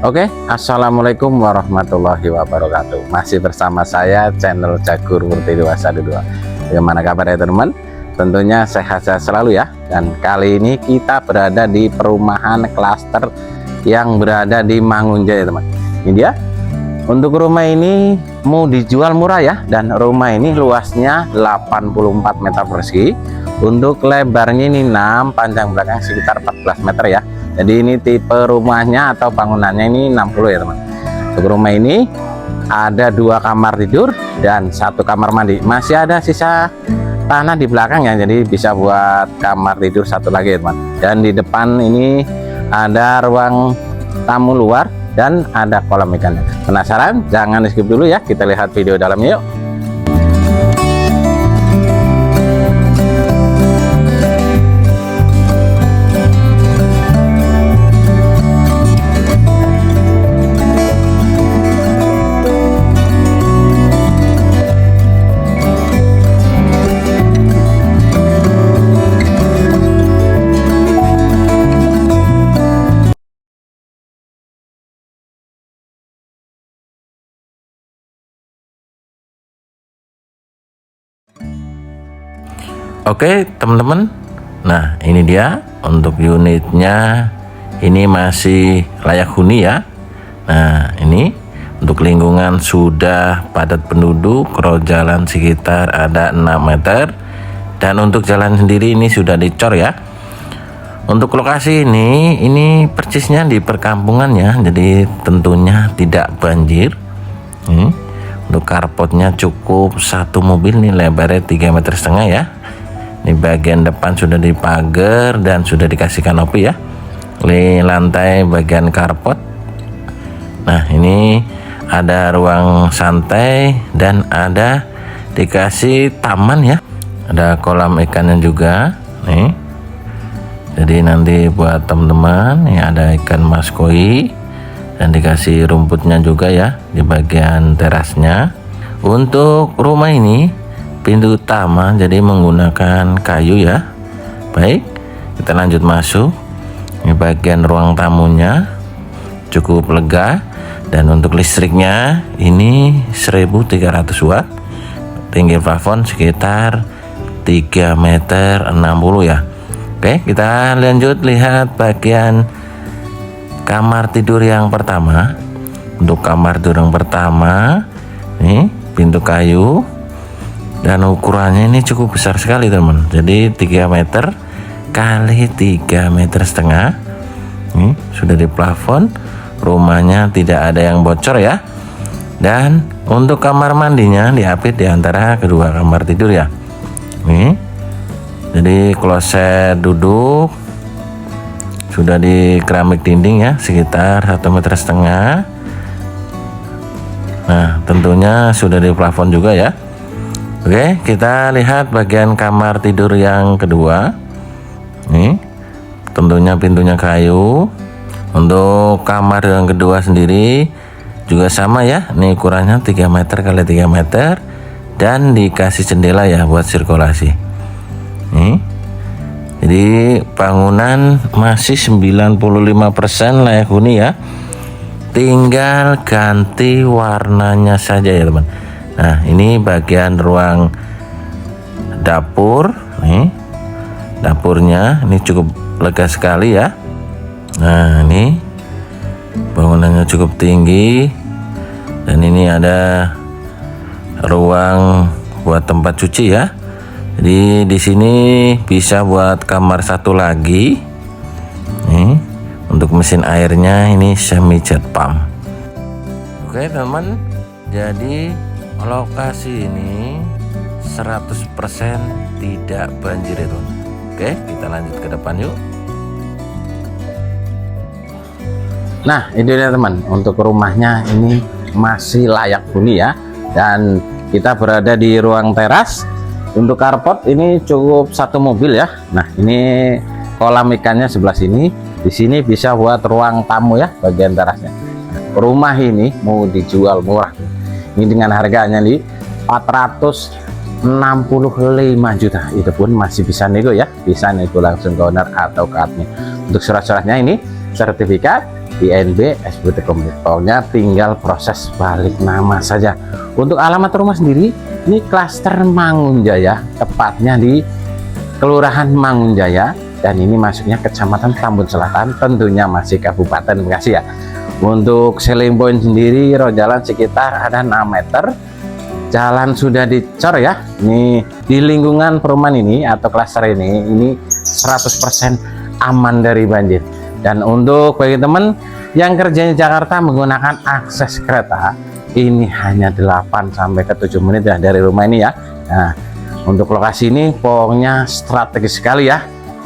Oke, assalamualaikum warahmatullahi wabarakatuh. Masih bersama saya channel Jagur Murti Dewasa 22. Bagaimana kabar ya teman-teman? Tentunya sehat-sehat selalu ya. Dan kali ini kita berada di perumahan klaster yang berada di Mangunjaya teman. Ini dia. Untuk rumah ini mau dijual murah ya. Dan rumah ini luasnya 84 meter persegi. Untuk lebarnya ini 6, panjang belakang sekitar 14 meter ya. Jadi ini tipe rumahnya atau bangunannya ini 60 ya teman. Untuk rumah ini ada 2 kamar tidur dan 1 kamar mandi. Masih ada sisa tanah di belakang ya, jadi bisa buat kamar tidur 1 lagi ya teman. Dan di depan ini ada ruang tamu luar dan ada kolam ikan. Penasaran? Jangan di skip dulu ya, kita lihat video dalamnya yuk. Oke teman-teman, nah ini dia untuk unitnya, ini masih layak huni ya. Nah ini untuk lingkungan sudah padat penduduk, road jalan sekitar ada 6 meter, dan untuk jalan sendiri ini sudah dicor ya. Untuk lokasi ini persisnya di perkampungan ya, jadi tentunya tidak banjir. Untuk carportnya cukup 1 mobil nih, lebarnya 3,5 meter ya. Ini bagian depan sudah dipagar dan sudah dikasih kanopi ya. Ini lantai bagian carport. Nah ini ada ruang santai dan ada dikasih taman ya. Ada kolam ikannya juga nih. Jadi nanti buat teman-teman ya, ada ikan mas koi dan dikasih rumputnya juga ya di bagian terasnya. Untuk rumah ini pintu utama jadi menggunakan kayu ya. Baik, kita lanjut masuk. Ini bagian ruang tamunya cukup lega, dan untuk listriknya ini 1300 watt. Tinggi plafon sekitar 3,60 meter ya. Oke, kita lanjut lihat bagian kamar tidur yang pertama. Untuk kamar tidur yang pertama nih pintu kayu, dan ukurannya ini cukup besar sekali teman. Jadi 3 meter kali 3,5 meter. Ini sudah di plafon. Rumahnya tidak ada yang bocor ya. Dan untuk kamar mandinya diapit di antara kedua kamar tidur ya. Nih. Jadi kloset duduk sudah di keramik dinding ya, sekitar 1,5 meter. Nah, tentunya sudah di plafon juga ya. Oke, kita lihat bagian kamar tidur yang kedua. Nih, tentunya pintunya kayu. Untuk kamar yang kedua sendiri juga sama ya. Ini ukurannya 3 meter kali 3 meter dan dikasih jendela ya buat sirkulasi. Nih. Jadi bangunan masih 95% layak huni ya. Tinggal ganti warnanya saja ya teman. Nah ini bagian ruang dapur nih, dapurnya ini cukup lega sekali ya. Nah ini bangunannya cukup tinggi, dan ini ada ruang buat tempat cuci ya. Jadi di sini bisa buat kamar 1 lagi nih. Untuk mesin airnya ini semi jet pump. Oke teman, jadi lokasi ini 100% tidak banjir itu. Oke, kita lanjut ke depan yuk. Nah ini dia teman, untuk rumahnya ini masih layak huni ya. Dan kita berada di ruang teras. Untuk carport ini cukup 1 mobil ya. Nah ini kolam ikannya sebelah sini. Di sini bisa buat ruang tamu ya bagian terasnya. Nah, rumah ini mau dijual murah. Ini dengan harganya nih 465 juta. Itu pun masih bisa nego ya, bisa nego langsung ke owner atau ke admin. Untuk surat-suratnya ini sertifikat INB SBT komplit. Pokoknya tinggal proses balik nama saja. Untuk alamat rumah sendiri, ini klaster Mangunjaya, tepatnya di Kelurahan Mangunjaya, dan ini masuknya Kecamatan Tambun Selatan, tentunya masih Kabupaten Bekasi ya. Untuk selling point sendiri, jalan sekitar ada 6 meter. Jalan sudah dicor ya. Ini di lingkungan perumahan ini atau klaster ini 100% aman dari banjir. Dan untuk bagi teman yang kerjanya di Jakarta menggunakan akses kereta, ini hanya 8 sampai ke 7 menit ya dari rumah ini ya. Nah, untuk lokasi ini pokoknya strategis sekali ya.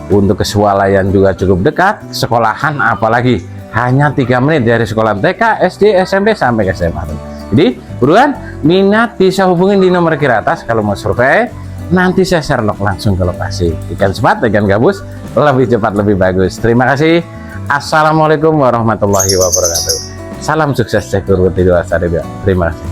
Untuk kesualayan juga cukup dekat, sekolahan apalagi hanya 3 menit dari sekolah TK, SD, SMP sampai ke SMA. Jadi buruan minat bisa hubungin di nomor kiri atas kalau mau survei. Nanti saya Sherlock langsung ke lokasi. Ikan cepat, ikan gabus, lebih cepat lebih bagus. Terima kasih. Assalamualaikum warahmatullahi wabarakatuh. Salam sukses, cekur, terima kasih.